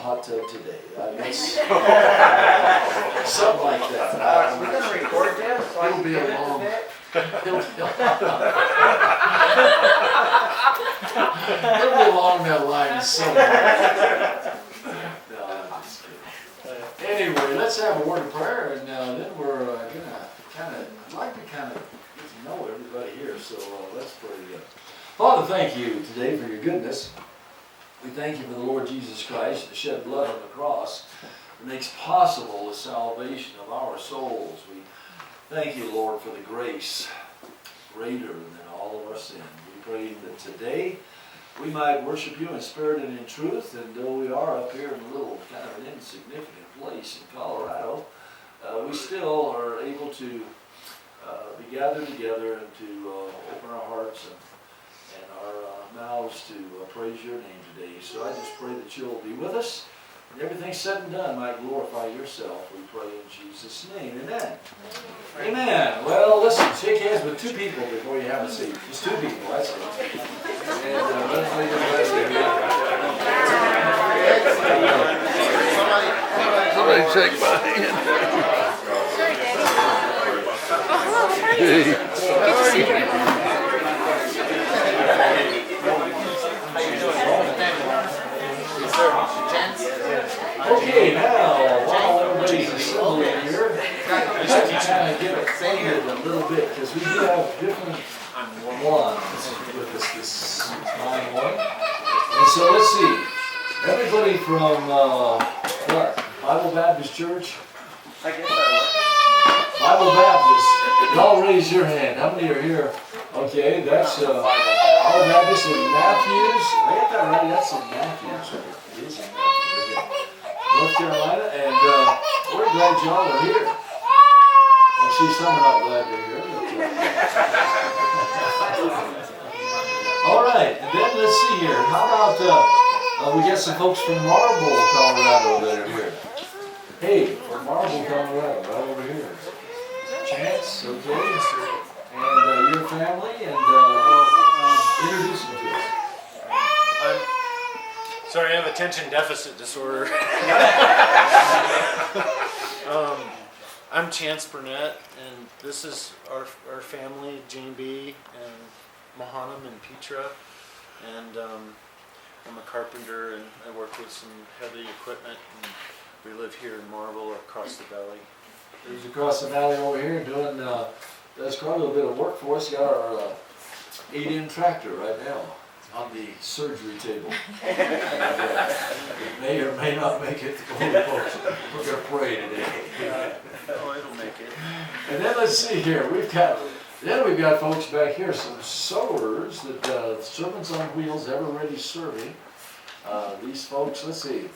hot tub today. Something like that. We're going to record this, so I It'll can be get a it long. today. It'll be along that line somewhere. No, I'm just kidding. Anyway, let's have a word of prayer, and then we're gonna I'd like to get to know everybody here. So let's pray together. Father, thank you today for your goodness. We thank you for the Lord Jesus Christ, the shed blood on the cross that makes possible the salvation of our souls. We thank you, Lord, for the grace greater than all of our sin. We pray that today we might worship you in spirit and in truth, and though we are up here in a little kind of an insignificant place in Colorado, we still are able to be gathered together and to open our hearts and our mouths to praise your name today. So I just pray that you'll be with us, and everything said and done might glorify yourself. We pray in Jesus' name. Amen. Amen. Well, listen, shake hands with two people before you have a seat. Just two people, that's it. And let us know you're blessed. Somebody shake my hand. Hey. Okay, now, while everybody's assembled here, I'd like to kind of get acquainted a little bit, because we do have different ones with us this time one. And so let's see, everybody from what? Bible Baptist Church? I guess that Bible Baptist, y'all raise your hand. How many are here? Okay, that's Bible Baptist in Matthews. I got that right, that's in Matthews. It is in Matthews. North Carolina, and we're glad y'all are here. I see some are not glad you're here. All right, and then let's see here. How about we got some folks from Marble, Colorado that are here. Hey, from Marble, Colorado, right over here. Chance, okay, and your family, and introduce them to us. Sorry, I have attention deficit disorder. I'm Chance Burnett, and this is our family, Jane B. and Mohanam and Petra. And I'm a carpenter, and I work with some heavy equipment. And we live here in Marble, across the valley. He's across the valley over here doing, does quite a little bit of work for us. Got our 8-in tractor right now on the surgery table. It may or may not make it. We're going to pray today. Oh, it'll make it. And then let's see here. We've got folks back here, some sewers that Servants on Wheels, ever ready serving. These folks, let's see.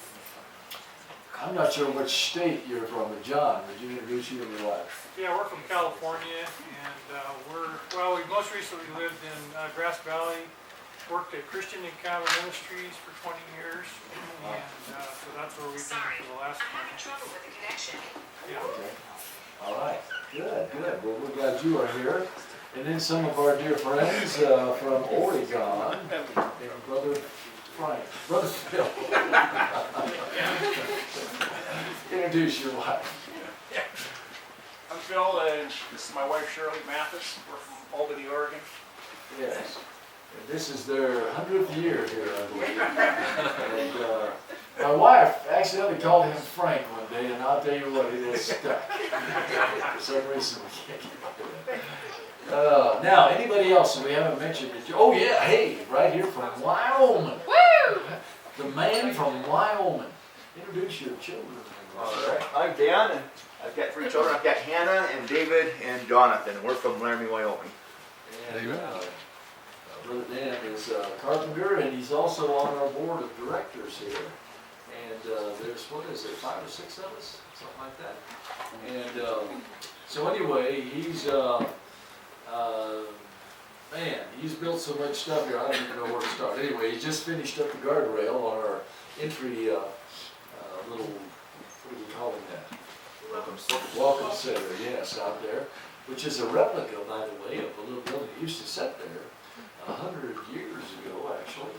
I'm not sure which state you're from, but John, would you introduce you and your wife? Yeah, we're from California, and we most recently lived in Grass Valley, worked at Christian Encounter Ministries for 20 years, and so that's where we've been for the last 20 years. Trouble with the connection. Yeah. Okay. All right. Good. Well, we're glad you are here. And then some of our dear friends from Oregon, and Brother Frank, Brother Phil. Introduce your wife. I'm Phil, and this is my wife Shirley Mathis. We're from Albany, Oregon. Yes. And this is their 100th year here, I believe. And my wife accidentally called him Frank one day, and I'll tell you what, it is stuck. For some reason, we can't get rid of it. Now, anybody else that we haven't mentioned? Oh yeah, hey, right here from Wyoming. Woo! The man from Wyoming. Introduce your children. All right. I'm Dan, and I've got 3 children. I've got Hannah and David and Jonathan. We're from Laramie, Wyoming. And Brother Dan is a carpenter, and he's also on our board of directors here. And there's, what is it, 5 or 6 of us? Something like that. And so anyway, he's, man, he's built so much stuff here, I don't even know where to start. Anyway, he just finished up the guardrail on our entry little, what do we call it that? Welcome Center, yes, out there, which is a replica, by the way, of a little building that used to sit there 100 years ago, actually.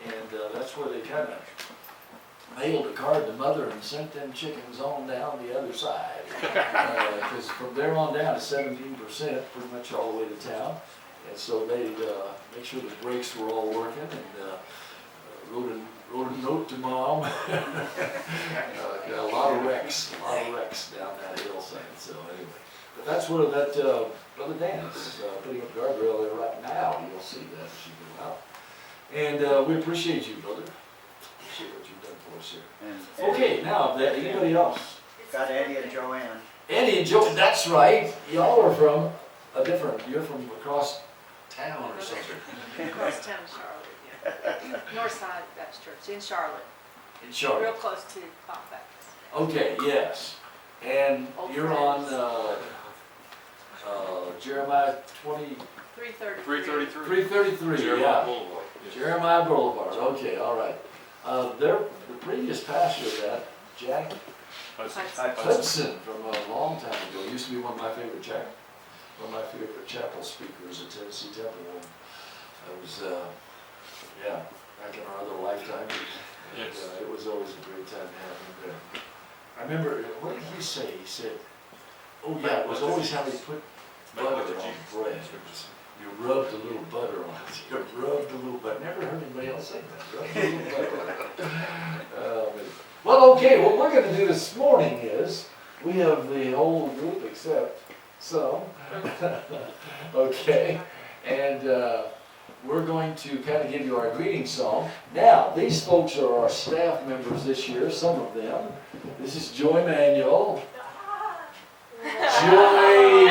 And that's where they kind of mailed a card to mother and sent them chickens on down the other side. Because from there on down to 17%, pretty much all the way to town. And so they'd make sure the brakes were all working and wrote a note to Mom. Got a lot of wrecks down that hillside. So anyway, but that's where that Brother Dan is putting up guardrail there right now. You'll see that as you go out. And we appreciate you, brother. Appreciate what you've done for us here. And Okay, now, anybody else? got Eddie and Joanne. Eddie and Joe, that's right. Y'all are from you're from across town or something. Across town, Charlotte, yeah. North Side Baptist Church in Charlotte, In real Charlotte. close to Halifax. Okay, yes. And Old you're friends. on Jeremiah 333. 333, yeah. Jeremiah Boulevard, okay, all right. The previous pastor of that, Jack Hudson, from a long time ago, used to be one of my favorite chapel speakers at Tennessee Temple. I was, back in our other lifetime. And, it was always a great time to have him there. I remember, what did he say? He said, oh yeah, it was always how they put butter on bread. You rubbed a little butter on it. You rubbed a little butter. Never heard anybody else say that. Rubbed a little butter on it. Well, okay, what we're going to do this morning is, we have the whole group except some. Okay, and we're going to kind of give you our greeting song. Now, these folks are our staff members this year, some of them. This is Joy Manuel. Joy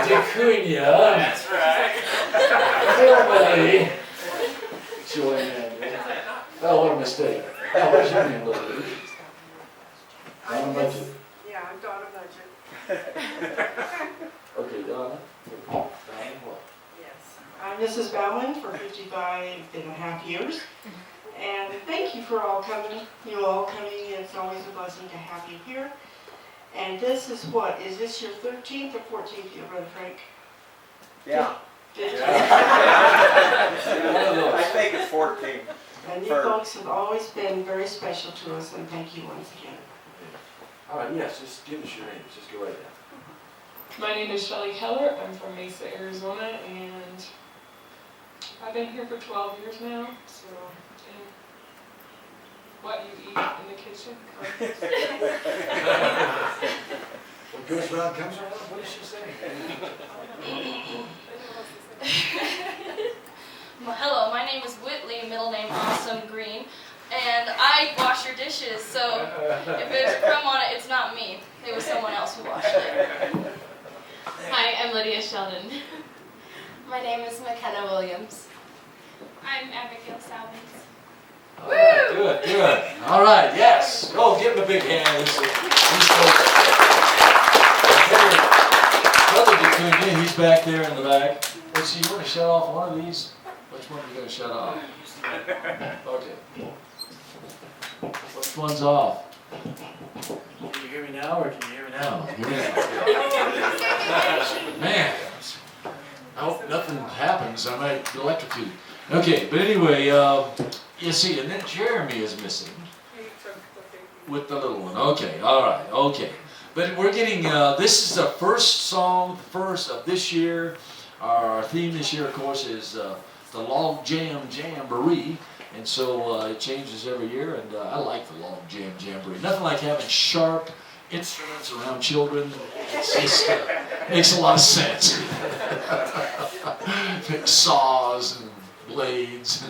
DeCunha. That's right. Everybody. Joy Manuel. Oh, what a mistake. Now, what's your name, little lady? Donna Budget. Yeah, I'm Donna Budget. Okay, Donna. Donna what? Yes, I'm Mrs. Bauman for 55.5 years. And thank you for all coming, It's always a blessing to have you here. And this is what, is this your 13th or 14th year, Brother Frank? Yeah. 15th. I think it's 14. And you folks have always been very special to us, and thank you once again. All right, yes, just give us your names. Just go right down. My name is Shelly Keller. I'm from Mesa, Arizona, and I've been here for 12 years now. So, and what you eat in the kitchen. What goes around comes around? What did she say? Well, hello, my name is Whitley, middle name Awesome Green, and I wash your dishes, so if there's a crumb on it, it's not me. It was someone else who washed it. Hi, I'm Lydia Sheldon. My name is McKenna Williams. I'm Abigail Salvins. All right, good. All right, yes. Go give him a big hand. These folks. Brother DeCunha, he's back there in the back. Let's see, you want to shut off one of these? Which one are you going to shut off? Okay. Which one's off? Can you hear me now, or can you hear me now? Man, I hope nothing happens. I might electrocute. Okay, but anyway, you see, and then Jeremy is missing with the little one. Okay, all right, okay. But we're getting, this is the first of this year. Our theme this year, of course, is the Log Jam Jamboree. And so it changes every year, and I like the Log Jam Jamboree. Nothing like having sharp instruments around children. It's just makes a lot of sense. Saws and blades,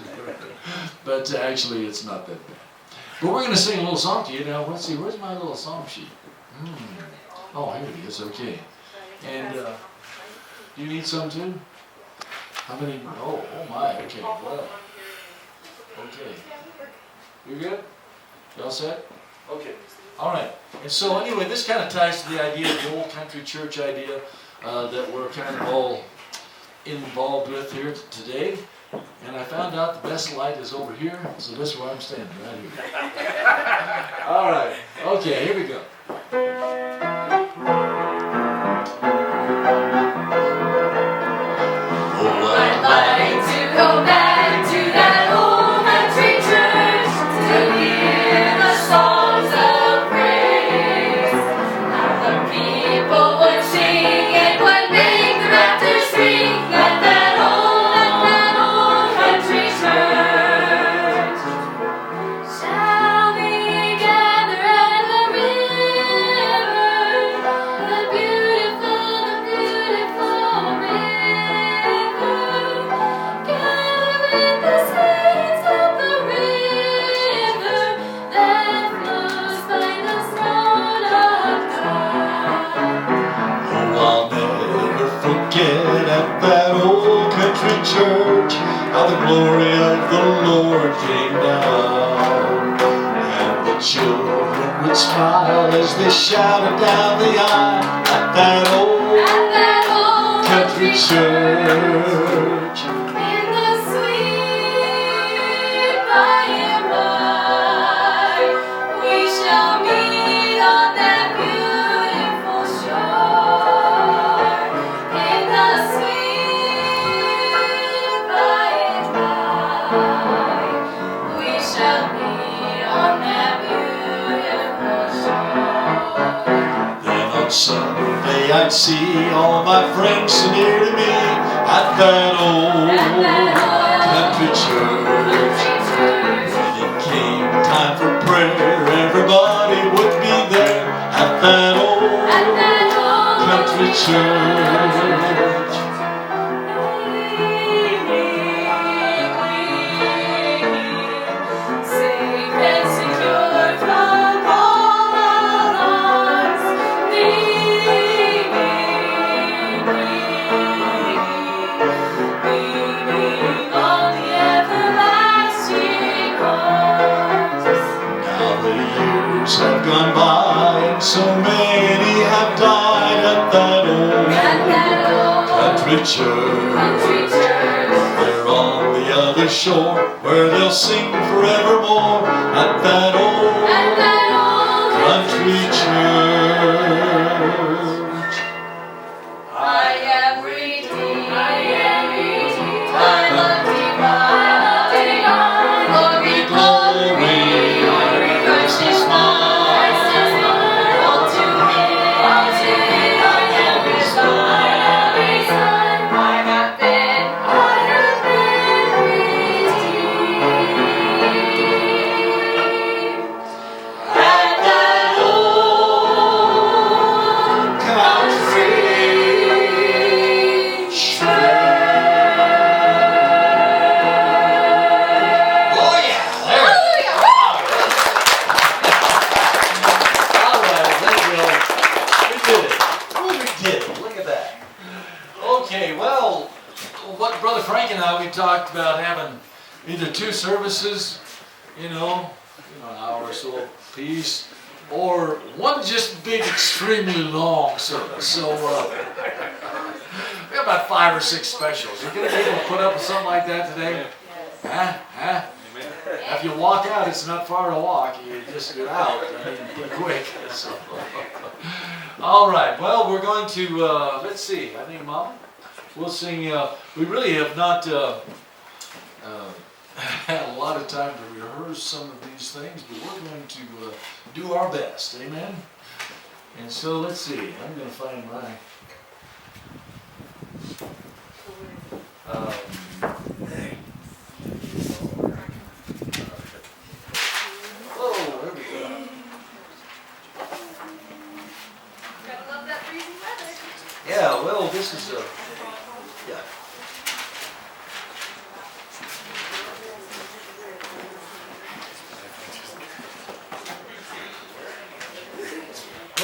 but actually it's not that bad. But we're going to sing a little song to you now. Let's see, where's my little song sheet? Oh, here it is. Okay. And do you need some too? How many? Oh my. Okay. Well. Okay. You good? You all set? Okay. All right. And so anyway, this kind of ties to the idea of the old country church idea that we're kind of all involved with here today. And I found out the best light is over here, so this is where I'm standing, right here. All right. Okay, here we go. I'd like to go back to that old country church to hear the song. glory of the Lord came down, and the children would smile as they shouted down the aisle at that old country church. In the sweet by and by, we shall meet on that beautiful shore. In the sweet by and by, we shall meet on that beautiful shore. Then on Sunday I'd see all my friends so near to me at that old country church. When it came time for prayer, everybody would be there at that old country church. Safe and secure from all alarms, leaning on the everlasting arms. Now the years have gone by and so many have died at that old country church. They're on the other shore where they'll sing forevermore at that old country church. I am redeemed. I'm undefiled. Glory, glory, Christ is mine. All to Him I am resigned. I have been redeemed. At that old country Oh yeah, there. All right, there you go. We did it. We did it. Look at that. Okay, well, what Brother Frank and I, we talked about having either two services, an hour or so apiece, or one just big, extremely long service. So we have about 5 or 6 specials. You gonna be able to put up with something like that today? Huh? If you walk out, it's not far to walk. You just get out. Pretty quick. So. All right. Well, we're going to let's see. I think, Mom, we'll sing. We really have not had a lot of time to rehearse some of these things, but we're going to do our best. Amen. And so let's see. I'm going to find my. Oh, there we go. Gotta love that freezing weather. Yeah, well, this is yeah.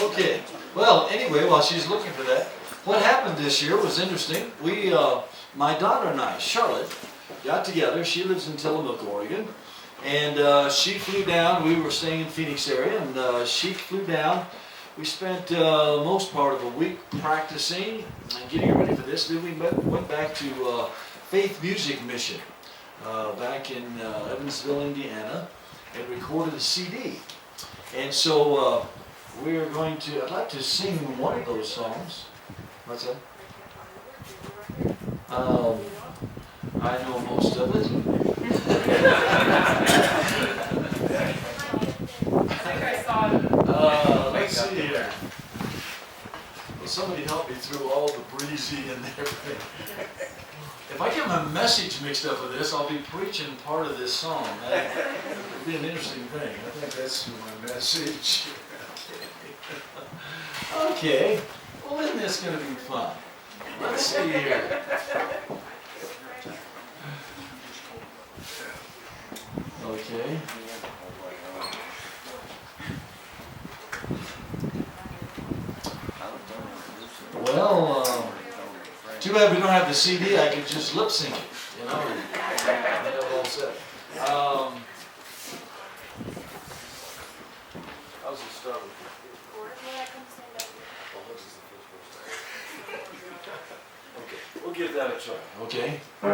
Okay. Well, anyway, while she's looking for that, what happened this year was interesting. We, my daughter and I, Charlotte, got together. She lives in Tillamook, Oregon, and she flew down. We were staying in Phoenix area, and she flew down. We spent most part of a week practicing and getting ready for this. Then we went back to Faith Music Mission back in Evansville, Indiana, and recorded a CD. And so we're going to, I'd like to sing one of those songs. What's that? I know most of it. Let's see here. Will somebody help me through all the breezy and everything? If I get my message mixed up with this, I'll be preaching part of this song. It'll be an interesting thing. I think that's my message. Okay. Well, isn't this going to be fun? Let's see here. Okay. Well, too bad we don't have the CD. I could just lip sync it, you know. start with Okay, we'll give that a try, okay? We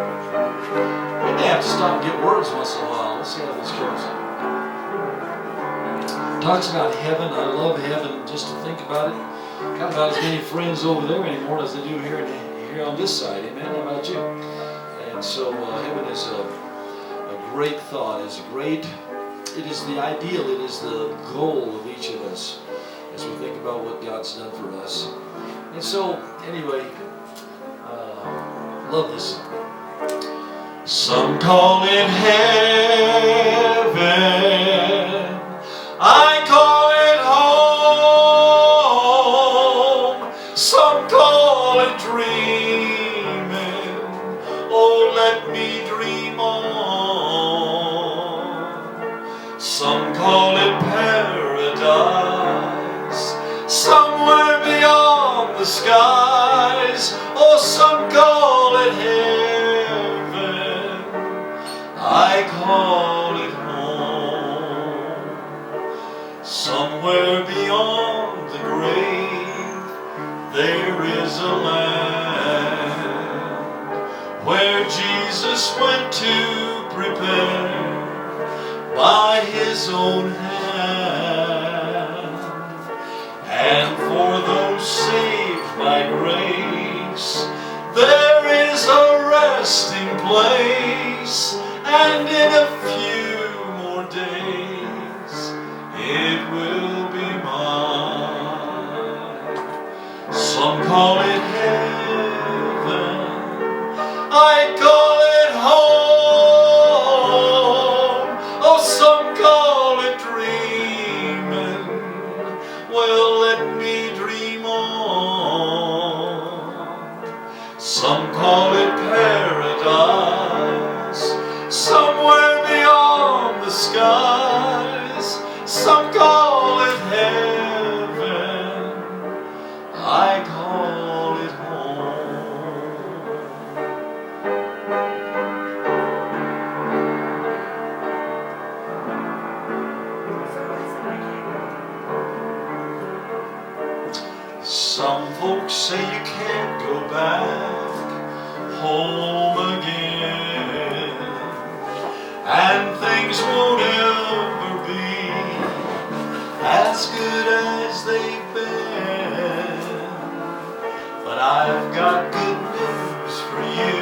may have to stop and get words once in a while. Let's see how this goes. Talks about heaven. I love heaven just to think about it. Got about as many friends over there anymore as I do here on this side. Amen. How about you? And so heaven is a great thought. It is the ideal. It is the goal of each of us as we think about what God's done for us. And so, anyway, love this song. Some call it heaven, I call it home. Some call it dreaming, oh let me dream on. Some call it paradise, somewhere beyond the skies, oh some call it heaven, I call it home. Somewhere beyond the grave there is a land where Jesus went to prepare by his own hand. And for those saved by grace there is a resting place, and in a few more days it will be mine. Some call it heaven, I call it home. Oh, some call it dreaming, well let me dream on. Some call it paradise, somewhere beyond the skies. Some call it heaven, I call it home. Some folks say you can't go back home again, and things won't ever be as good as they've been. But I've got good news for you.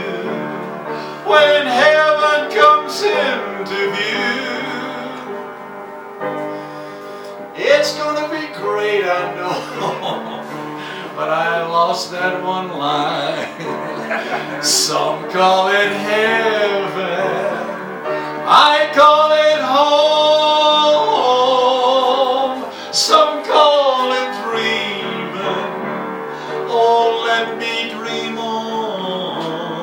When heaven comes into view, it's gonna be great, I know. But I lost that one line. Some call it heaven, I call it home. Some call it dreaming, oh let me dream on.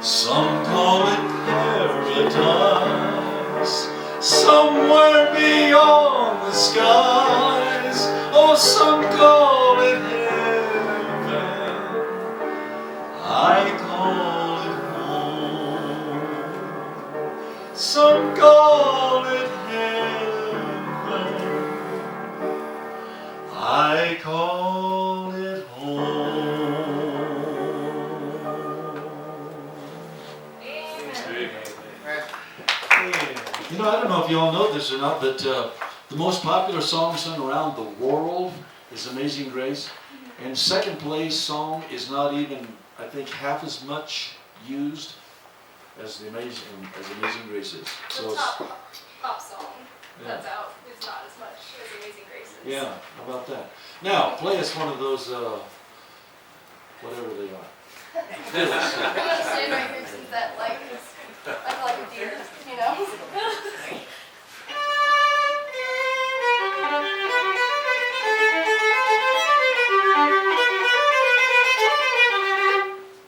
Some call it paradise, somewhere beyond the skies. Oh, some call it heaven, I call it home. Some call it heaven, I call it home. You know, I don't know if you all know this or not, but the most popular song sung around the world is Amazing Grace. And second place song is not even, I think, half as much used as Amazing Grace is. So The top pop song that's out is not as much as Amazing Grace is. yeah, how about that? Now, play us one of those, whatever they are. I'm gonna stand right here since that light is, I feel like a deer, you know?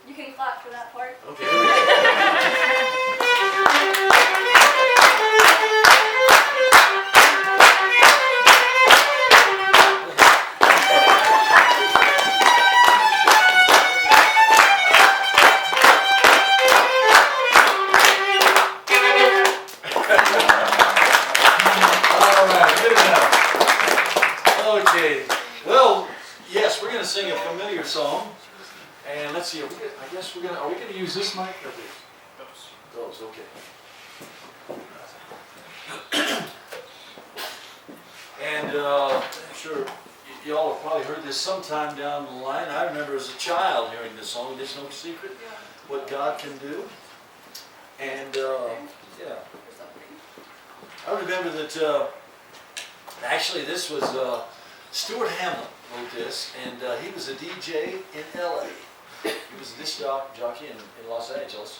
You can clap for that part. Okay. sing a familiar song. And let's see, I guess are we gonna use this mic or this? Those, okay. And I'm sure y'all have probably heard this sometime down the line. I remember as a child hearing this song, "There's No Secret What God Can Do." And yeah, I remember that actually this was Stuart Hamlin wrote this, and he was a DJ in LA. He was a disc jockey in Los Angeles.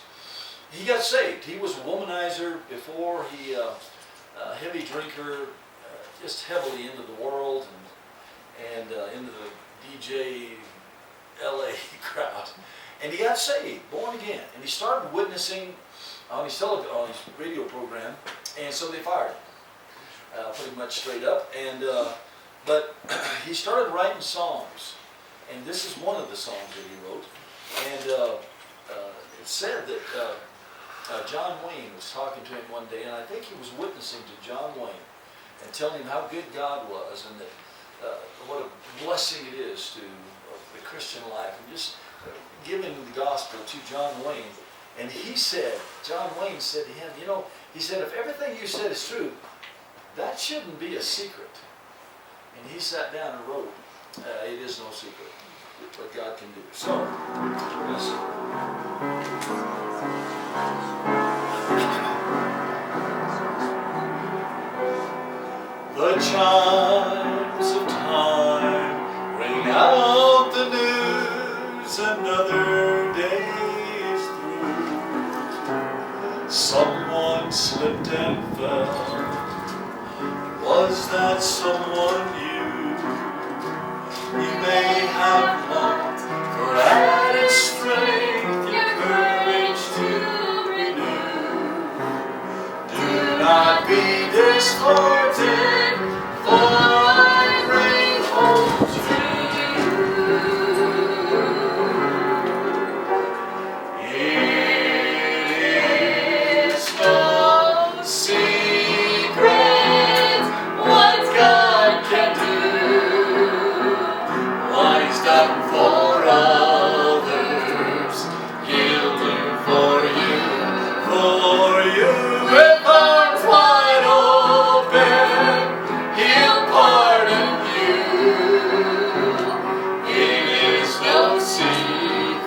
He got saved. He was a womanizer before. He a heavy drinker, just heavily into the world and into the DJ LA crowd. And he got saved, born again, and he started witnessing on his radio program, and so they fired him, pretty much straight up. And but he started writing songs, and this is one of the songs that he wrote. And it said that John Wayne was talking to him one day, and I think he was witnessing to John Wayne and telling him how good God was, and that what a blessing it is to the Christian life, and just giving the gospel to John Wayne. And he said, John Wayne said to him, you know, he said, if everything you said is true, that shouldn't be a secret. And he sat down and wrote, "It is no secret what God can do." So, we're going to sing. The chimes of time ring out the news, another day is through. Someone slipped and fell. Was that someone you? You may have longed for added strength, your courage to renew. Do not be disheartened, for I bring home to you. It is no secret what God can do. What He's done for others, He'll do for you. For you, with arms wide open, He'll pardon you. It is no secret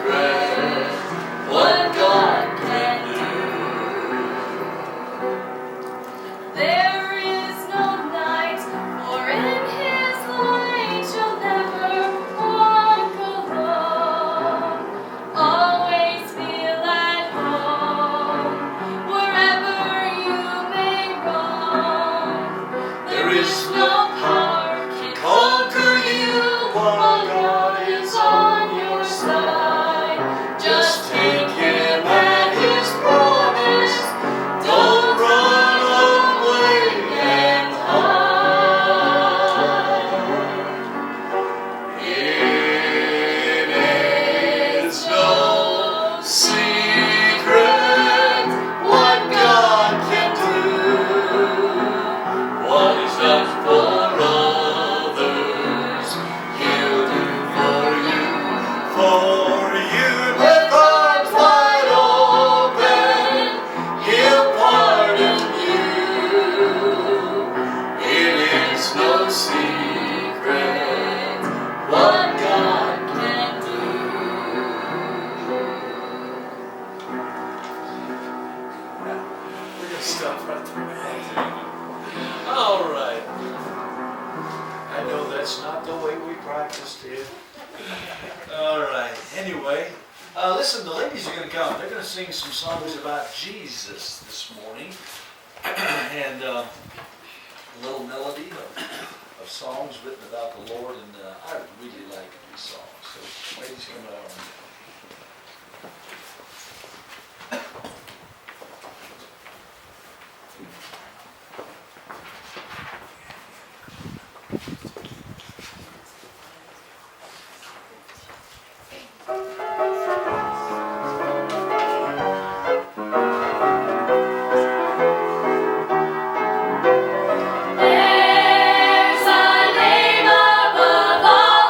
what God can do. There is no night, for in His light you'll never walk alone. Always feel at home, wherever you may roam. There is no power can conquer you, while God is on your side. Just take Him at His promise. Don't run away and hide. It is no secret what God can do. What He's done for others, He'll do for you. For you, with arms wide open, He'll pardon you. It is no secret what God can do. We're going to stop right there. All right. I know that's not the way we practiced it. All right. Anyway, listen, the ladies are going to come. They're going to sing some songs about Jesus this morning. And a little melody of songs written about the Lord. And I really like these songs. So, ladies, come out. There's a name above all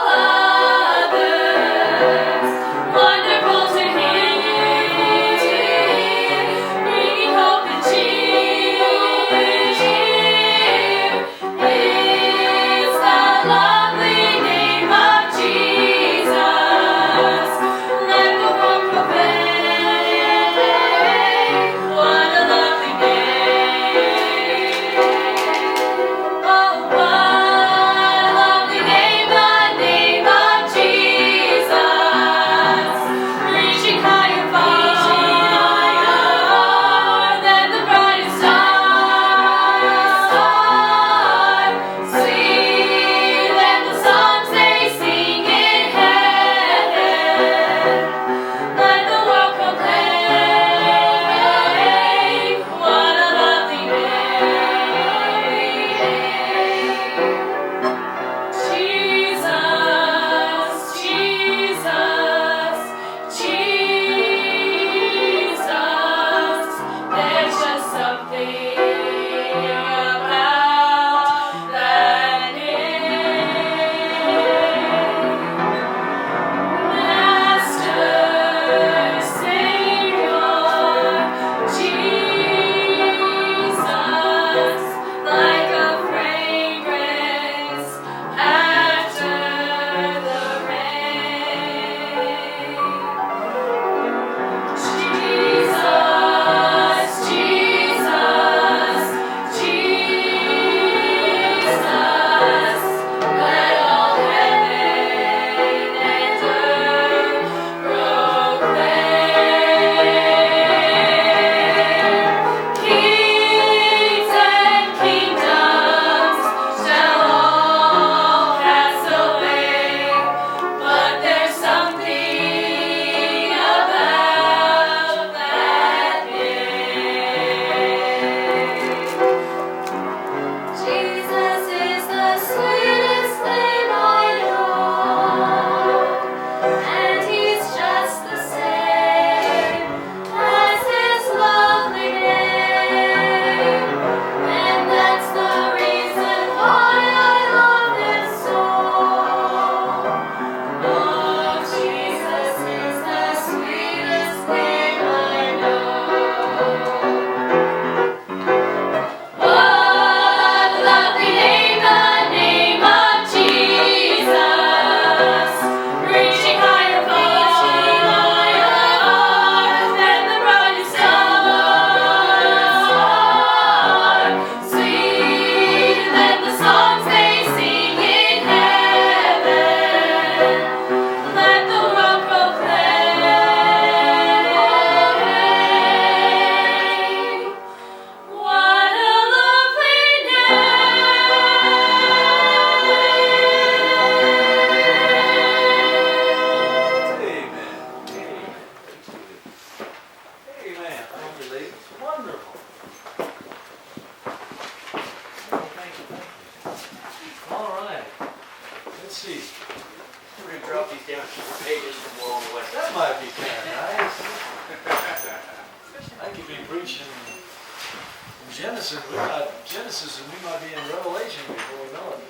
and we might Genesis, and we might be in Revelation before we know it.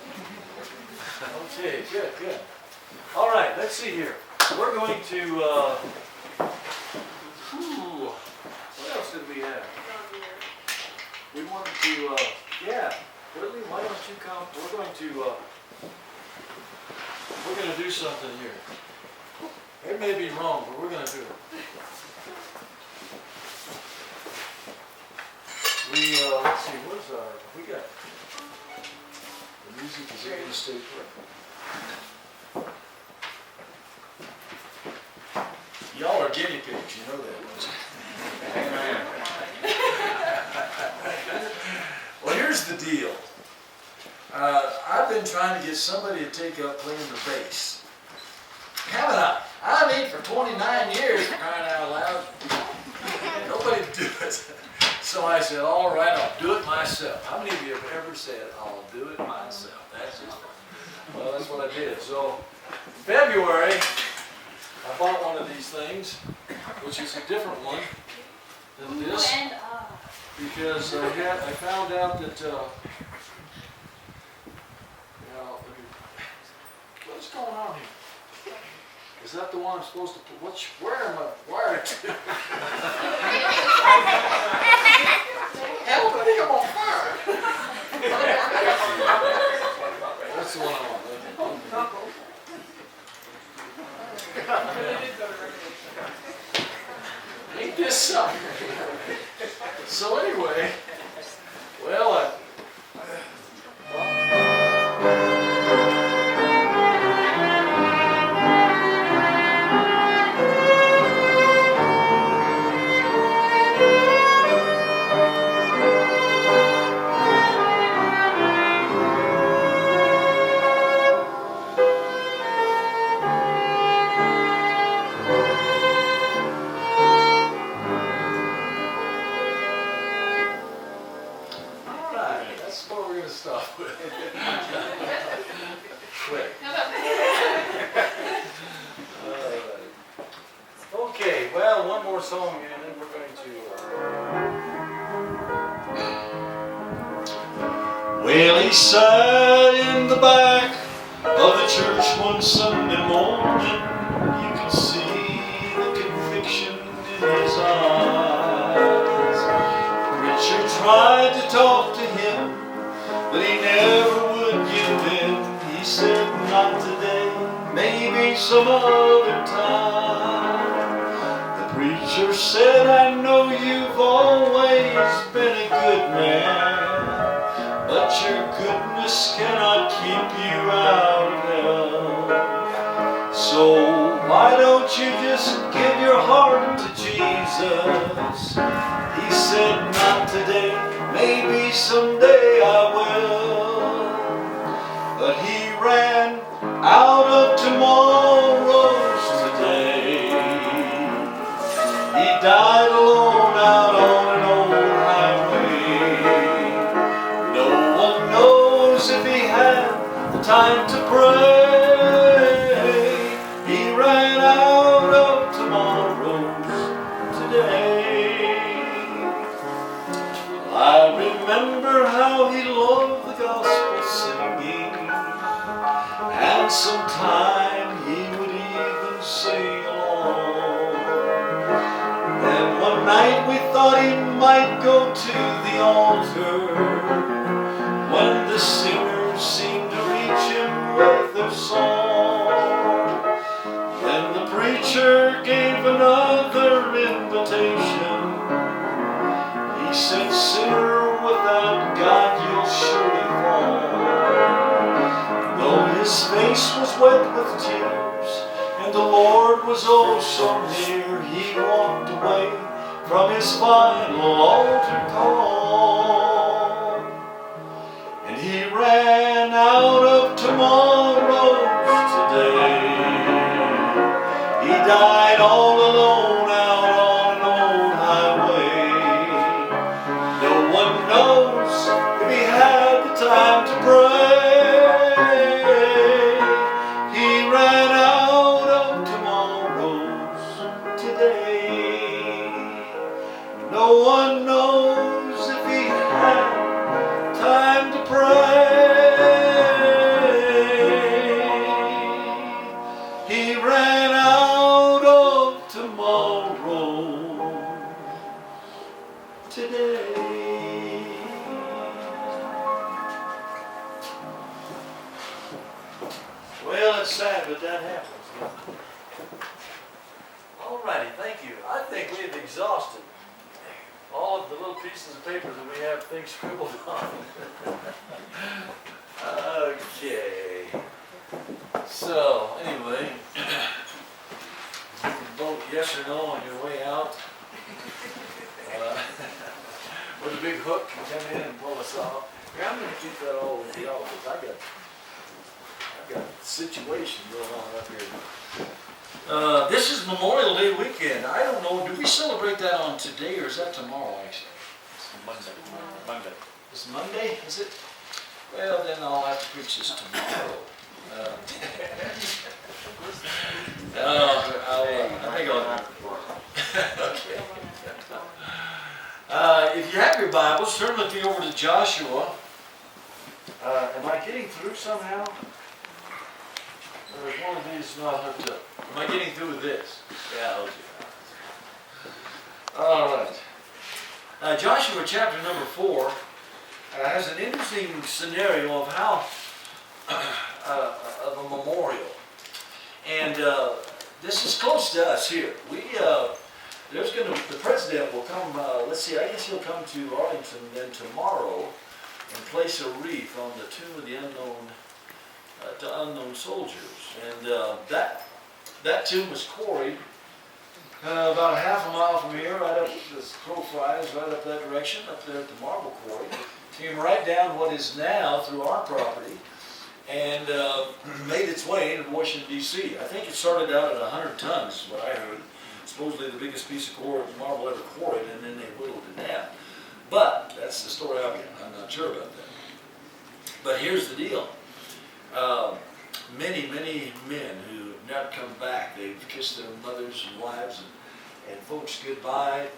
Okay, good. All right, let's see here. We're going to. What else did we have? We wanted to. Yeah, Whitley, why don't you come? We're going to do something here. It may be wrong, but we're going to do it. Let's see, we got, the music is going to stay put. Y'all are guinea pigs, you know that, don't you? Well, here's the deal. I've been trying to get somebody to take up playing the bass. Haven't I? I mean, for 29 years, crying out loud. Nobody do it. So I said, all right, I'll do it myself. How many of you have ever said, I'll do it myself? That's just fun. Well, that's what I did. So, February, I bought one of these things, which is a different one than this, because I found out that, what's going on here? Is that the one I'm supposed to put? Where am I wired to? Help, I think I'm on fire. That's the one I want. Ain't this something? So anyway, well, stop with. Quick. Okay, well, one more song and then we're going to. Well, he sat in the back of the church one Sunday morning. You could see the conviction in his eyes. The preacher tried to talk to him, but he never would give in. He said, not today, maybe some other time. The preacher said, I know you've always been a good man, but your goodness cannot keep you out of hell. So why don't you just give your heart to Jesus? He said, not today, maybe someday I will. But he ran out of tomorrow's today. He died alone out on an old highway. No one knows if he had the time to pray. He ran out of tomorrow's today. I remember how he loved the gospel singing, and sometime he would even sing along. And one night we thought he might go to the altar, when the singers seemed to reach him with their song. Then the preacher gave another invitation. He said, sinner, without God you'll surely fall. Though his face was wet with tears, and the Lord was oh so near, he walked away from his final altar call. And he ran out of tomorrow's today. He died all alone out on an old highway. No one knows if he had the time to pray. He ran out of tomorrow's today. No one knows if he had afraid. He ran out of tomorrow today. Well, it's sad, but that happens. Alrighty, thank you. I think we've exhausted all of the little pieces of paper that we have things scribbled on. Okay. So, anyway, you can vote yes or no on your way out. With a big hook and come in and pull us off. Yeah, I'm gonna keep that all with y'all because I've got a situation going on up here. This is Memorial Day weekend. I don't know, do we celebrate that on today or is that tomorrow actually? It's Monday. Monday. It's Monday, is it? Well, then I'll have to preach this tomorrow. I think I'll. Okay. If you have your Bibles, turn with me over to Joshua. Am I getting through somehow? Or is one of these not hooked up? Am I getting through with this? Yeah, okay. All right. Joshua chapter number 4 has an interesting scenario of how of a memorial, and this is close to us here. The president will come. Let's see. I guess he'll come to Arlington then tomorrow and place a wreath on the tomb of the unknown soldiers, and that tomb was quarried about a half a mile from here, right up as crow flies, right up that direction, up there at the marble quarry. Came right down what is now through our property, and made its way into Washington, D.C. I think it started out at 100 tons, is what I heard. Supposedly the biggest piece of marble ever quarried, and then they whittled it down. But that's the story I've got. I'm not sure about that. But here's the deal. Many men who have not come back, they've kissed their mothers and wives and folks goodbye,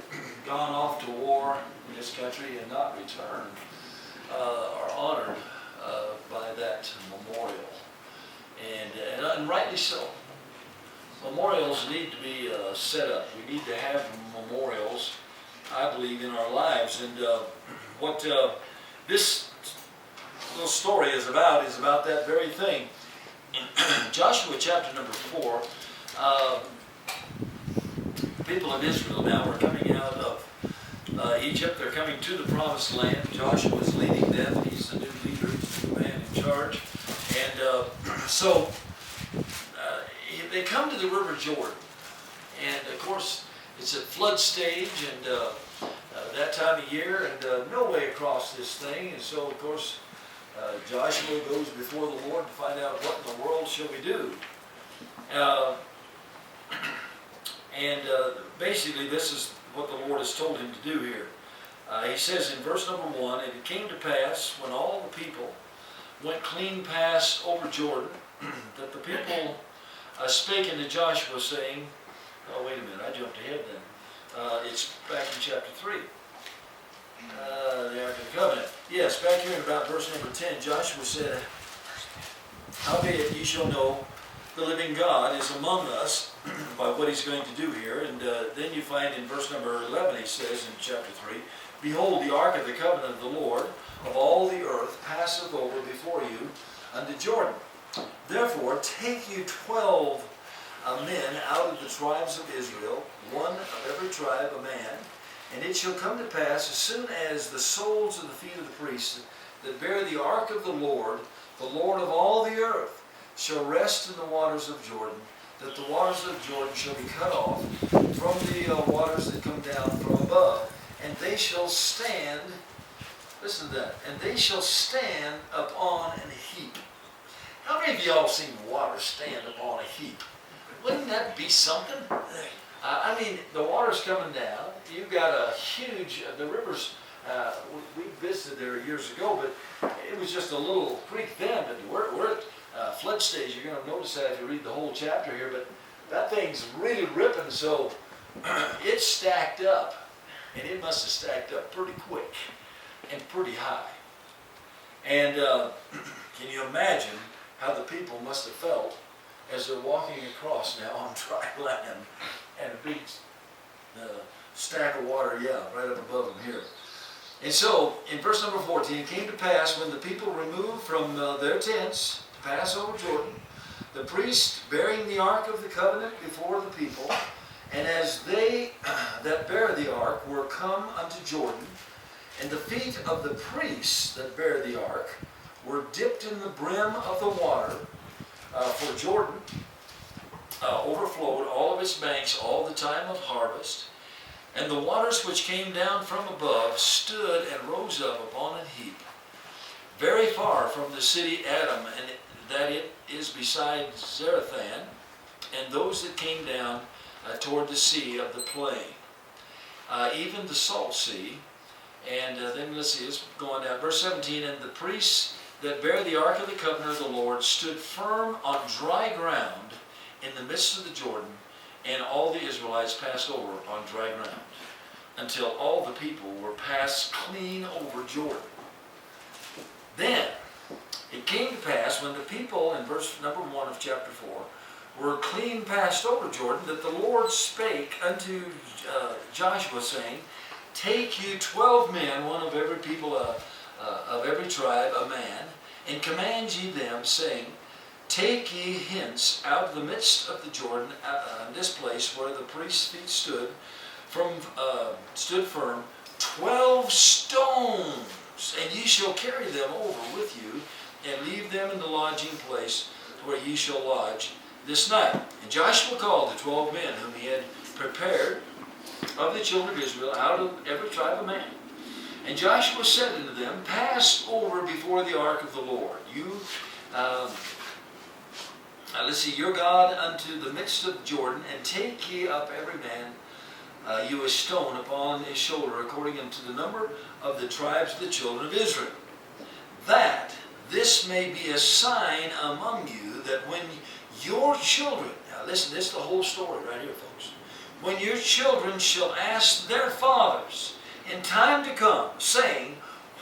gone off to war in this country and not returned, are honored by that memorial. And rightly so. Memorials need to be set up. We need to have memorials, I believe, in our lives. And what this little story is about that very thing. In Joshua chapter number 4, people of Israel now are coming out of Egypt. They're coming to the promised land. Joshua is leading them. He's the new leader, he's the new man in charge. And so they come to the River Jordan. And of course, it's at flood stage and that time of year, and no way across this thing. And so, of course, Joshua goes before the Lord to find out what in the world shall we do. Basically, this is what the Lord has told him to do here. He says in verse number 1, "And it came to pass, when all the people went clean past over Jordan, that the people spake unto Joshua, saying," oh, wait a minute, I jumped ahead then. It's back in chapter 3. The Ark of the Covenant. Yes, back here in about verse number 10, Joshua said, "Howbeit ye shall know the living God is among us," by what he's going to do here. And then you find in verse number 11, he says in chapter 3, "Behold, the Ark of the Covenant of the Lord of all the earth passeth over before you unto Jordan. Therefore take you 12 men out of the tribes of Israel, one of every tribe a man. And it shall come to pass, as soon as the soles of the feet of the priests that bear the ark of the Lord of all the earth, shall rest in the waters of Jordan, that the waters of Jordan shall be cut off from the waters that come down from above. And they shall stand," listen to that, "and they shall stand upon an heap." How many of y'all seen water stand upon a heap? Wouldn't that be something? I mean, the water's coming down. You've got a huge, the rivers, we visited there years ago, but it was just a little creek then, but we're at flood stage. You're going to notice that if you read the whole chapter here, but that thing's really ripping, so it's stacked up, and it must have stacked up pretty quick and pretty high. And can you imagine how the people must have felt as they're walking across now on dry land and a big stack of water, yeah, right up above them here. And so, in verse number 14, it came to pass when the people removed from their tents to pass over Jordan, the priest bearing the ark of the covenant before the people, and as they that bear the ark were come unto Jordan, and the feet of the priests that bear the ark were dipped in the brim of the water, for Jordan overflowed all of its banks all the time of harvest, and the waters which came down from above stood and rose up upon an heap, very far from the city Adam, and that it is beside Zarethan, and those that came down toward the sea of the plain, even the salt sea. And then let's see, it's going down. Verse 17, and the priests that bear the ark of the covenant of the Lord stood firm on dry ground in the midst of the Jordan, and all the Israelites passed over on dry ground, until all the people were passed clean over Jordan. Then it came to pass when the people, in verse number 1 of chapter 4, were clean passed over Jordan, that the Lord spake unto Joshua, saying, Take you 12 men, one of every people of every tribe, a man, and command ye them, saying, Take ye hence out of the midst of the Jordan, this place where the priest's feet stood firm, 12 stones, and ye shall carry them over with you, and leave them in the lodging place where ye shall lodge this night. And Joshua called the 12 men whom he had prepared of the children of Israel out of every tribe of man. And Joshua said unto them, Pass over before the ark of the Lord. You, let's see, your God unto the midst of Jordan, and take ye up every man you a stone upon his shoulder, according unto the number of the tribes of the children of Israel. That this may be a sign among you, that when your children, now listen, this is the whole story right here, folks. When your children shall ask their fathers in time to come, saying,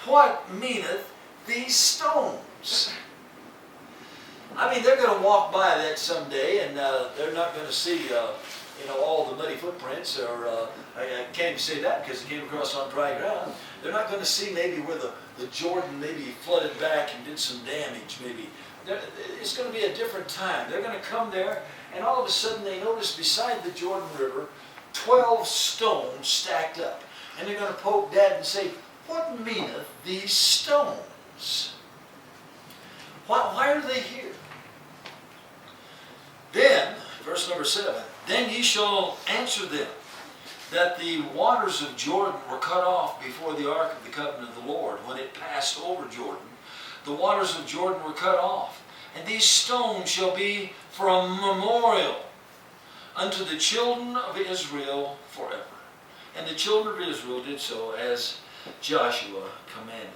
What meaneth these stones? I mean, they're going to walk by that someday, and they're not going to see, all the muddy footprints, or I can't even say that because it came across on dry ground. They're not going to see maybe where the Jordan maybe flooded back and did some damage, maybe. It's going to be a different time. They're going to come there, and all of a sudden they notice beside the Jordan River 12 stones stacked up. And they're going to poke Dad and say, What meaneth these stones? Why are they here? Then, verse number 7, Then ye shall answer them, that the waters of Jordan were cut off before the ark of the covenant of the Lord, when it passed over Jordan. The waters of Jordan were cut off, and these stones shall be for a memorial unto the children of Israel forever. And the children of Israel did so as Joshua commanded.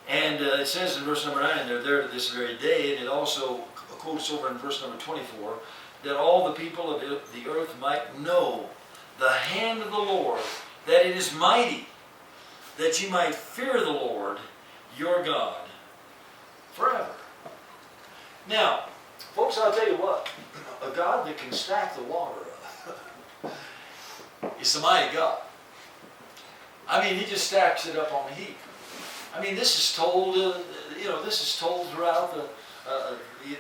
And it says in verse number 9, they're there to this very day, and it also quotes over in verse number 24, that all the people of the earth might know the hand of the Lord, that it is mighty, that ye might fear the Lord your God forever. Now, folks, I'll tell you what, a God that can stack the water is the mighty God. I mean, he just stacks it up on the heap. I mean, this is told, this is told throughout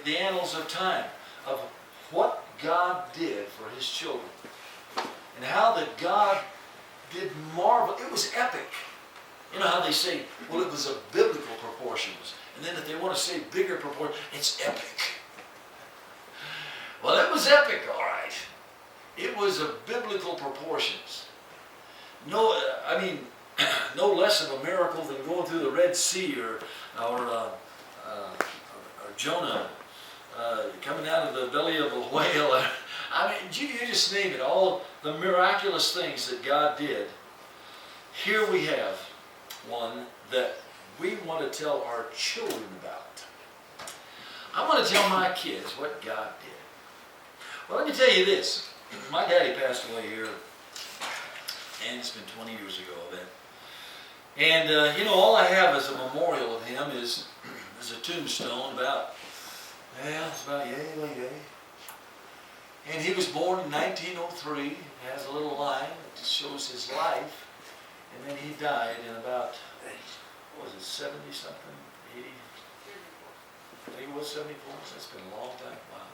the annals of time of what God did for his children. And how that God did marvel. It was epic. You know how they say, well, it was of biblical proportions. And then if they want to say bigger proportions, it's epic. Well, it was epic, all right. It was of biblical proportions. No less of a miracle than going through the Red Sea or Jonah coming out of the belly of a whale. I mean, you just name it, all the miraculous things that God did. Here we have one that we want to tell our children about. I want to tell my kids what God did. Well, let me tell you this. My daddy passed away here, and it's been 20 years ago then. And you know, all I have as a memorial of him is a tombstone about, well, it's about yay, like yay. And he was born in 1903. It has a little line that shows his life. And then he died in about, what was it, 70 something, 80? I think it was 74. That's been a long time. Wow.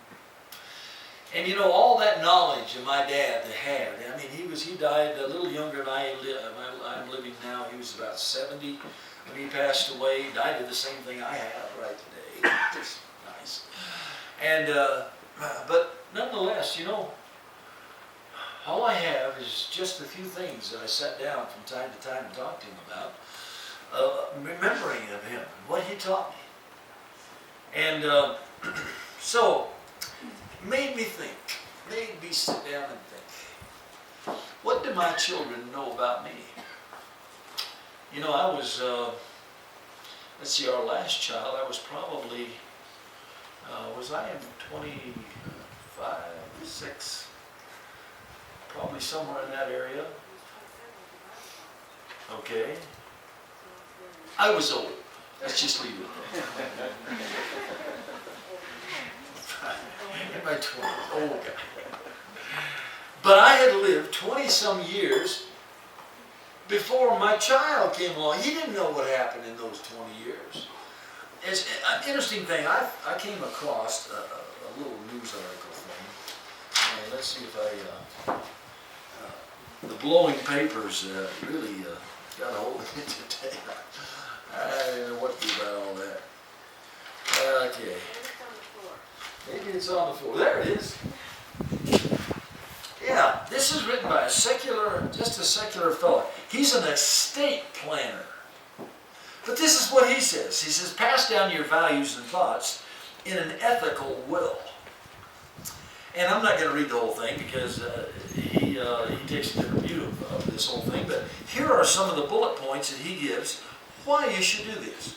And you know, all that knowledge that my dad had, I mean, he died a little younger than I'm living now. He was about 70 when he passed away. He died of the same thing I have right today. Just nice. And, but nonetheless, you know, all I have is just a few things that I sat down from time to time and talked to him about, remembering of him and what he taught me. And so, made me think, made me sit down and think, what do my children know about me? You know, I was, let's see, our last child, I was probably, was I in 25, 6? Probably somewhere in that area. Okay. I was old. Let's just leave it there. In my 20s, old guy. But I had lived 20-some years before my child came along. He didn't know what happened in those 20 years. It's an interesting thing. I came across a little news article thing. And let's see if the blowing papers really got a hold of it today. I didn't know what to do about all that. Okay. Maybe it's on the floor. There it is. Yeah, this is written by just a secular fellow. He's an estate planner. But this is what he says. He says, pass down your values and thoughts in an ethical will. And I'm not going to read the whole thing because he takes a different view of this whole thing. But here are some of the bullet points that he gives why you should do this.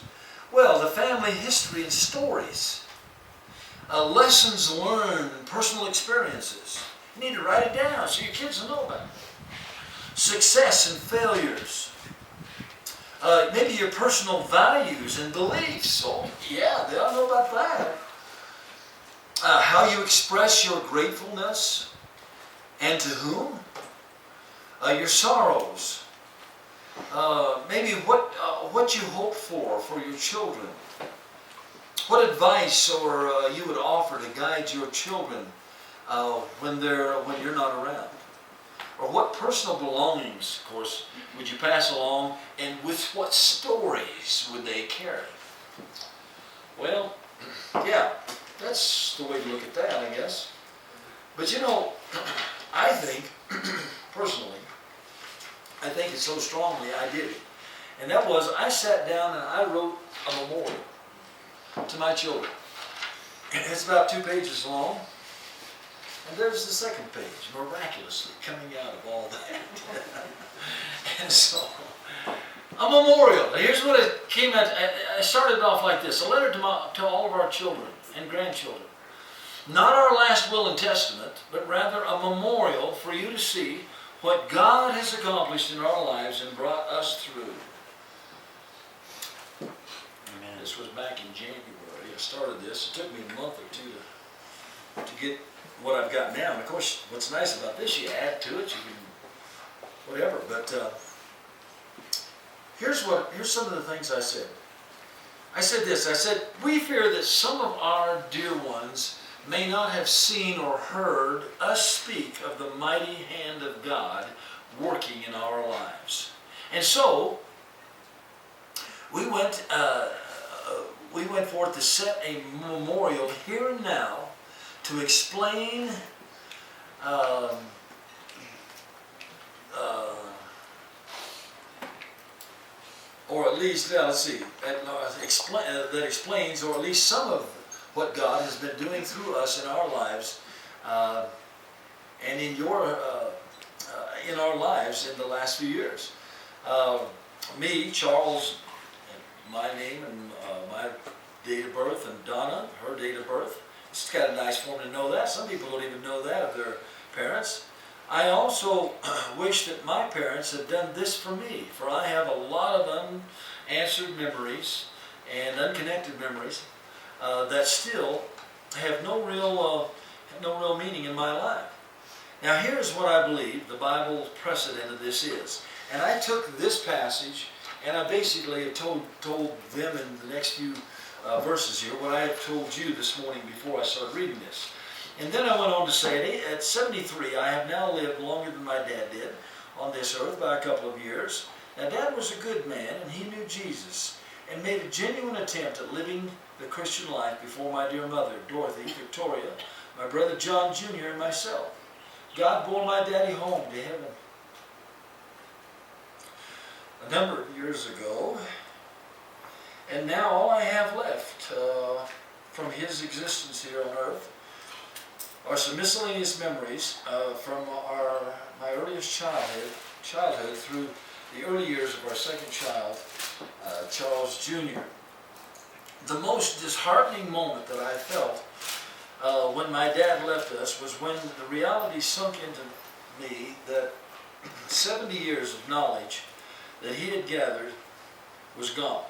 Well, the family history and stories. Lessons learned and personal experiences. You need to write it down so your kids will know about it. Success and failures. Maybe your personal values and beliefs. Oh, yeah, they all know about that. How you express your gratefulness and to whom. Your sorrows. Maybe what you hope for your children. What advice or you would offer to guide your children when you're not around? Or what personal belongings, of course, would you pass along, and with what stories would they carry? Well, yeah, that's the way to look at that, I guess. But you know, I think, personally, I think it so strongly I did it. And that was, I sat down and I wrote a memorial to my children. And it's about 2 pages long. And there's the second page, miraculously coming out of all that. And so, a memorial. Here's what it came at. I started off like this. A letter to all of our children and grandchildren. Not our last will and testament, but rather a memorial for you to see what God has accomplished in our lives and brought us through. Amen. This was back in January. I started this. It took me a month or two to get what I've got now. And of course, what's nice about this, you add to it, you can whatever. But here's some of the things I said. I said this. I said, we fear that some of our dear ones may not have seen or heard us speak of the mighty hand of God working in our lives. And so, we went forth to set a memorial here and now to explain or at least, let's see, that explains, or at least some of what God has been doing through us in our lives, and in our lives in the last few years. Me, Charles, my name and my date of birth, and Donna, her date of birth. It's kind of nice for them to know that. Some people don't even know that of their parents. I also wish that my parents had done this for me, for I have a lot of unanswered memories and unconnected memories that still have no real meaning in my life. Now here's what I believe the Bible precedent of this is. And I took this passage and I basically have told them in the next few verses here what I have told you this morning before I started reading this. And then I went on to say, at 73, I have now lived longer than my dad did on this earth by a couple of years. Now, Dad was a good man, and he knew Jesus, and made a genuine attempt at living the Christian life before my dear mother, Dorothy, Victoria, my brother John Jr., and myself. God bore my daddy home to heaven a number of years ago, and now all I have left from his existence here on earth are some miscellaneous memories from my earliest childhood through the early years of our second child, Charles Jr. The most disheartening moment that I felt when my dad left us was when the reality sunk into me that 70 years of knowledge that he had gathered was gone.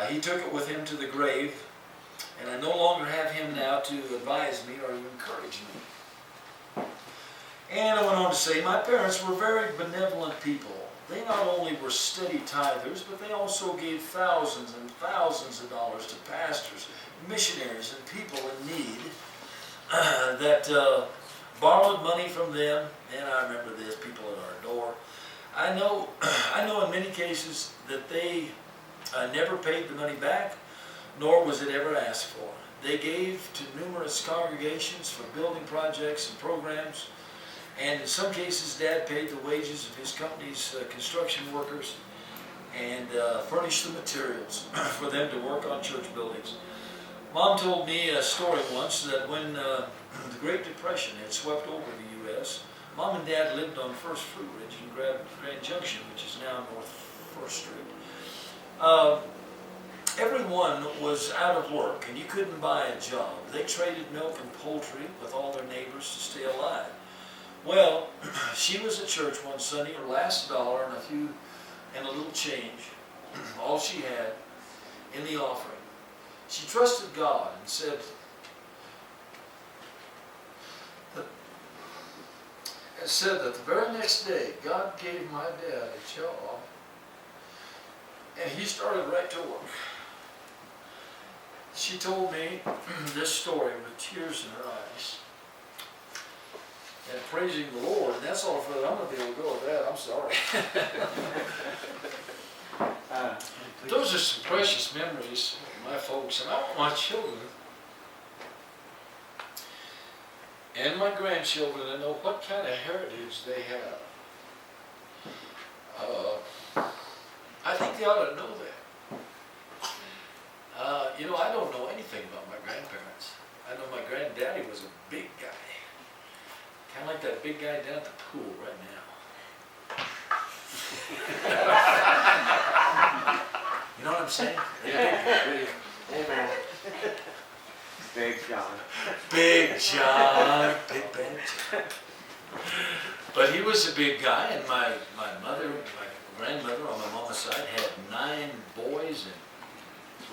He took it with him to the grave, and I no longer have him now to advise me or encourage me. And I went on to say, my parents were very benevolent people. They not only were steady tithers, but they also gave thousands and thousands of dollars to pastors, missionaries, and people in need that borrowed money from them. And I remember this, people at our door. I know in many cases that they never paid the money back, nor was it ever asked for. They gave to numerous congregations for building projects and programs, and in some cases Dad paid the wages of his company's construction workers and furnished the materials for them to work on church buildings. Mom told me a story once that when the Great Depression had swept over the U.S., Mom and Dad lived on First Fruit Ridge in Grand Junction, which is now North 1st Street. Everyone was out of work and you couldn't buy a job. They traded milk and poultry with all their neighbors to stay alive. Well, she was at church one Sunday, her last dollar and a little change, all she had in the offering. She trusted God and said that the very next day God gave my dad a job and he started right to work. She told me this story with tears in her eyes and praising the Lord, and that's all for that. I'm going to be able to go with that. I'm sorry. Those are some precious memories of my folks, and I want my children and my grandchildren to know what kind of heritage they have. I think they ought to know that. I don't know anything about my grandparents. I know my granddaddy was a big guy. Kind of like that big guy down at the pool right now. You know what I'm saying? Amen. Big John. Big John. Big Ben. But he was a big guy, and my mother, my grandmother on my mama's side had 9 boys and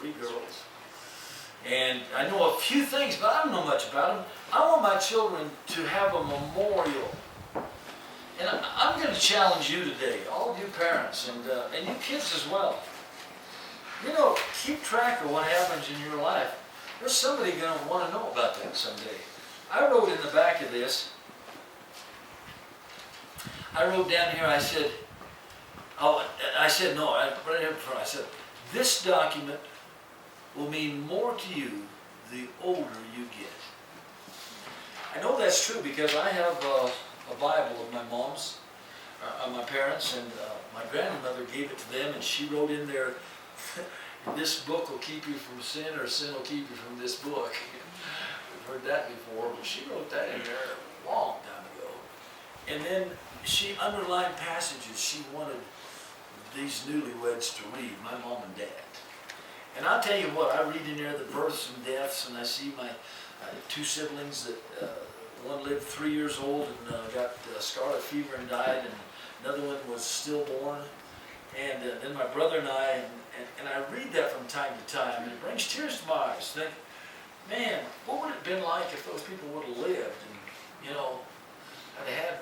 3 girls. And I know a few things, but I don't know much about them. I want my children to have a memorial. And I'm going to challenge you today, all of you parents and you kids as well. Keep track of what happens in your life. There's somebody going to want to know about that someday. I wrote in the back of this, I wrote down here, I said, right here in front, I said, this document will mean more to you the older you get. I know that's true because I have a Bible of my mom's, my parents, and my grandmother gave it to them, and she wrote in there, this book will keep you from sin, or sin will keep you from this book. We've heard that before, but she wrote that in there a long time ago. And then she underlined passages she wanted these newlyweds to read, my mom and dad. And I'll tell you what, I read in there the births and deaths, and I see my 2 siblings that one lived 3 years old and got scarlet fever and died, and another one was stillborn. And then my brother and I, and I read that from time to time, and it brings tears to my eyes. Think, man, what would it have been like if those people would have lived? And, you know, I'd had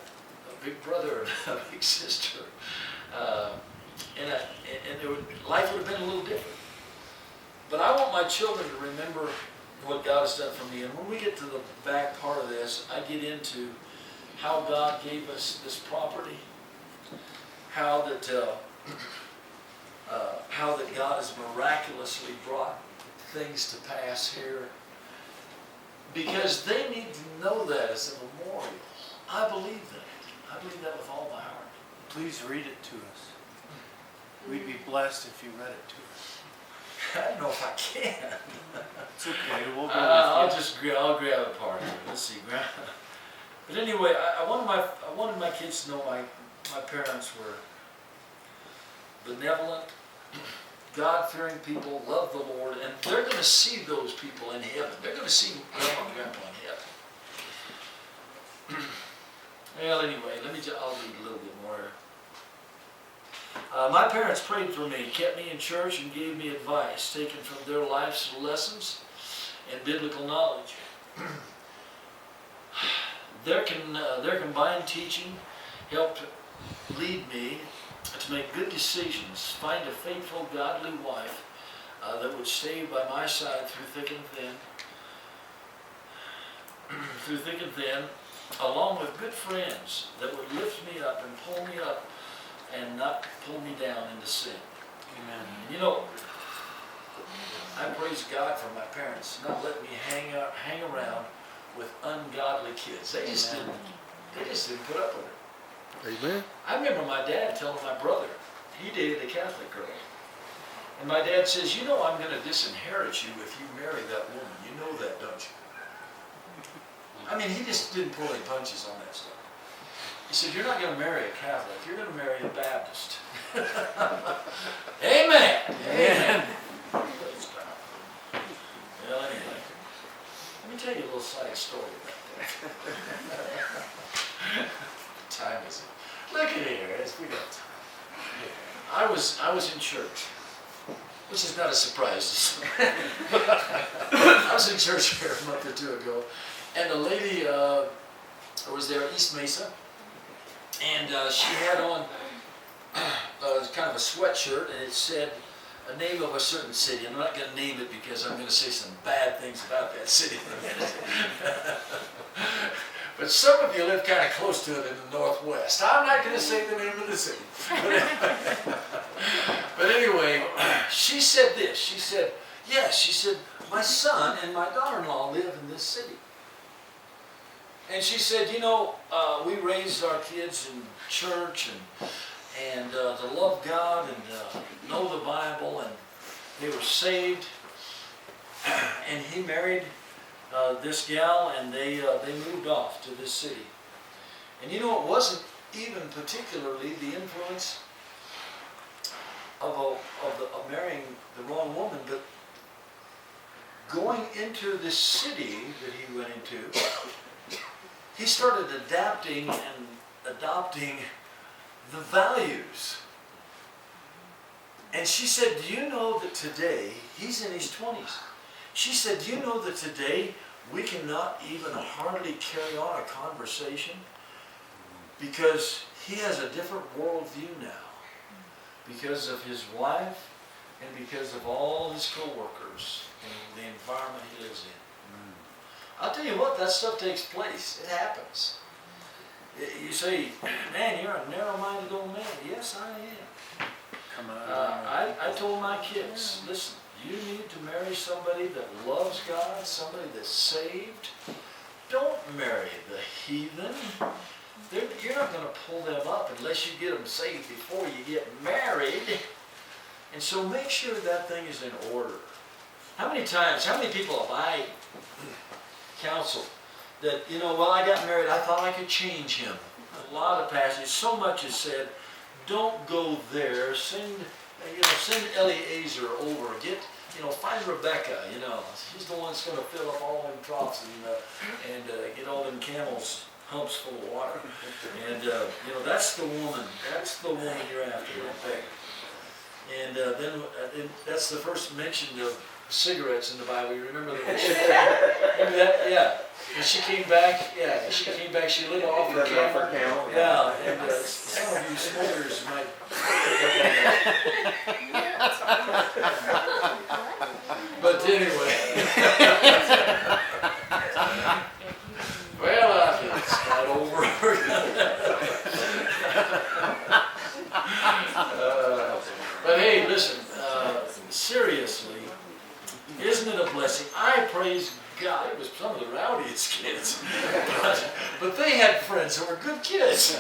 a big brother and a big sister. Life would have been a little different. But I want my children to remember what God has done for me. And when we get to the back part of this, I get into how God gave us this property, how that God has miraculously brought things to pass here. Because they need to know that as a memorial. I believe that. I believe that with all my heart. Please read it to us. We'd be blessed if you read it to us. I don't know if I can. It's okay, we'll go I'll grab a part of it. Let's see. But anyway, I wanted my kids to know my parents were benevolent, God-fearing people, love the Lord, and they're going to see those people in heaven. They're going to see Grandma and Grandpa in heaven. Well, anyway, I'll read a little bit more. My parents prayed for me, kept me in church, and gave me advice taken from their life's lessons and biblical knowledge. Their combined teaching helped lead me to make good decisions, find a faithful, godly wife that would stay by my side through thick and thin, along with good friends that would lift me up and pull me up and not pull me down into sin. Amen. You know, I praise God for my parents not letting me hang around with ungodly kids. They just didn't put up with it. Amen. I remember my dad telling my brother, he dated a Catholic girl. And my dad says, you know I'm going to disinherit you if you marry that woman. You know that, don't you? I mean, he just didn't pull any punches on that stuff. He said, you're not going to marry a Catholic, you're going to marry a Baptist. Amen. Amen. Well, anyway, let me tell you a little side story about that. Time is it? Look at here, we got time. I was in church, which is not a surprise. I was in church here a month or two ago, and a lady was there at East Mesa, and she had on kind of a sweatshirt, and it said a name of a certain city. I'm not going to name it because I'm going to say some bad things about that city in a minute. But some of you live kind of close to it in the Northwest. I'm not going to say the name of the city. But anyway, she said this. She said, yes, she said, my son and my daughter-in-law live in this city. And she said, you know, we raised our kids in church and to love God and know the Bible, and they were saved. And he married this gal, and they moved off to this city. And you know, it wasn't even particularly the influence of marrying the wrong woman, but going into this city that he went into, he started adapting and adopting the values. And she said, do you know that today, he's in his 20s, she said, do you know that today we cannot even hardly carry on a conversation because he has a different worldview now because of his wife and because of all his co-workers and the environment he lives in. I'll tell you what, that stuff takes place. It happens. You say, man, you're a narrow-minded old man. Yes, I am. Come on. I told my kids, listen, you need to marry somebody that loves God, somebody that's saved. Don't marry the heathen. You're not going to pull them up unless you get them saved before you get married. And so make sure that thing is in order. How many people have I counseled that, you know, well, I got married, I thought I could change him. A lot of passages, so much is said, don't go there, send Eliezer over, find Rebecca, she's the one that's gonna fill up all them troughs and get all them camels' humps full of water. And, that's the woman you're after right there. And then that's the first mention of cigarettes in the Bible. You remember that? Remember that? Yeah. And she came back. Yeah, she lit off her camel. Yeah, and some of you smokers might. But anyway. Well, it's not over. But hey, listen, seriously, isn't it a blessing? I praise God. It was some of the rowdiest kids, but they had friends who were good kids.